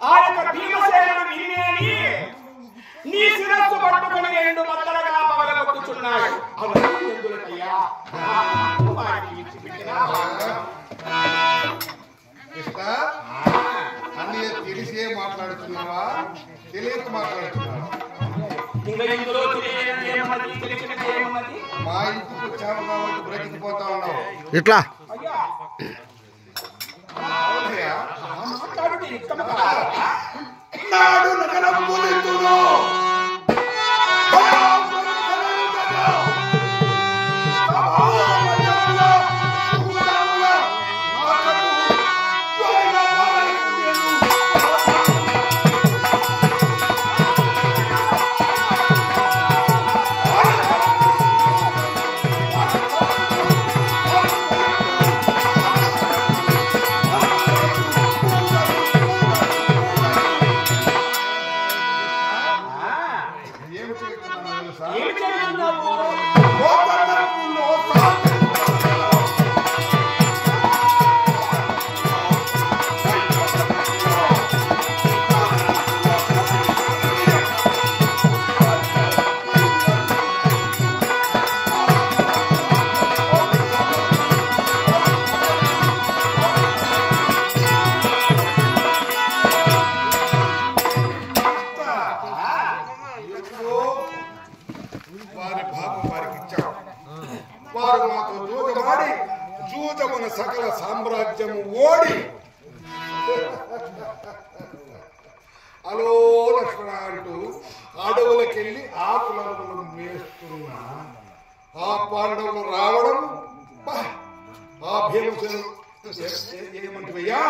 ఆ యొక్క భీమసేనుడు నిన్నేని నీ శిరస్సు పట్టుకుని రెండు మద్దలుగా పగలగొట్టుచున్నాడు. అవన్నీ ఎందులకయ్యా? కృష్ణ, అన్నీ తెలిసే మాట్లాడుతున్నావా, తెలియక మాట్లాడుతున్నావా? మా ఇంటికి వచ్చావు కాబట్టి బ్రతికిపోతా ఉన్నావు. ఇట్లా నాడు నగరములితును వారి భాగం వారికి ఇచ్చాం. వారు మాతో జూదమాడి జూదమున సకల సామ్రాజ్యము ఓడి అలో లక్ష్మణ అంటూ అడవులకెళ్ళి ఆకులను మేస్తున్నా ఆ పాండవులు రావడం ఆ భీమసేనుడు ఏమంటువయ్యా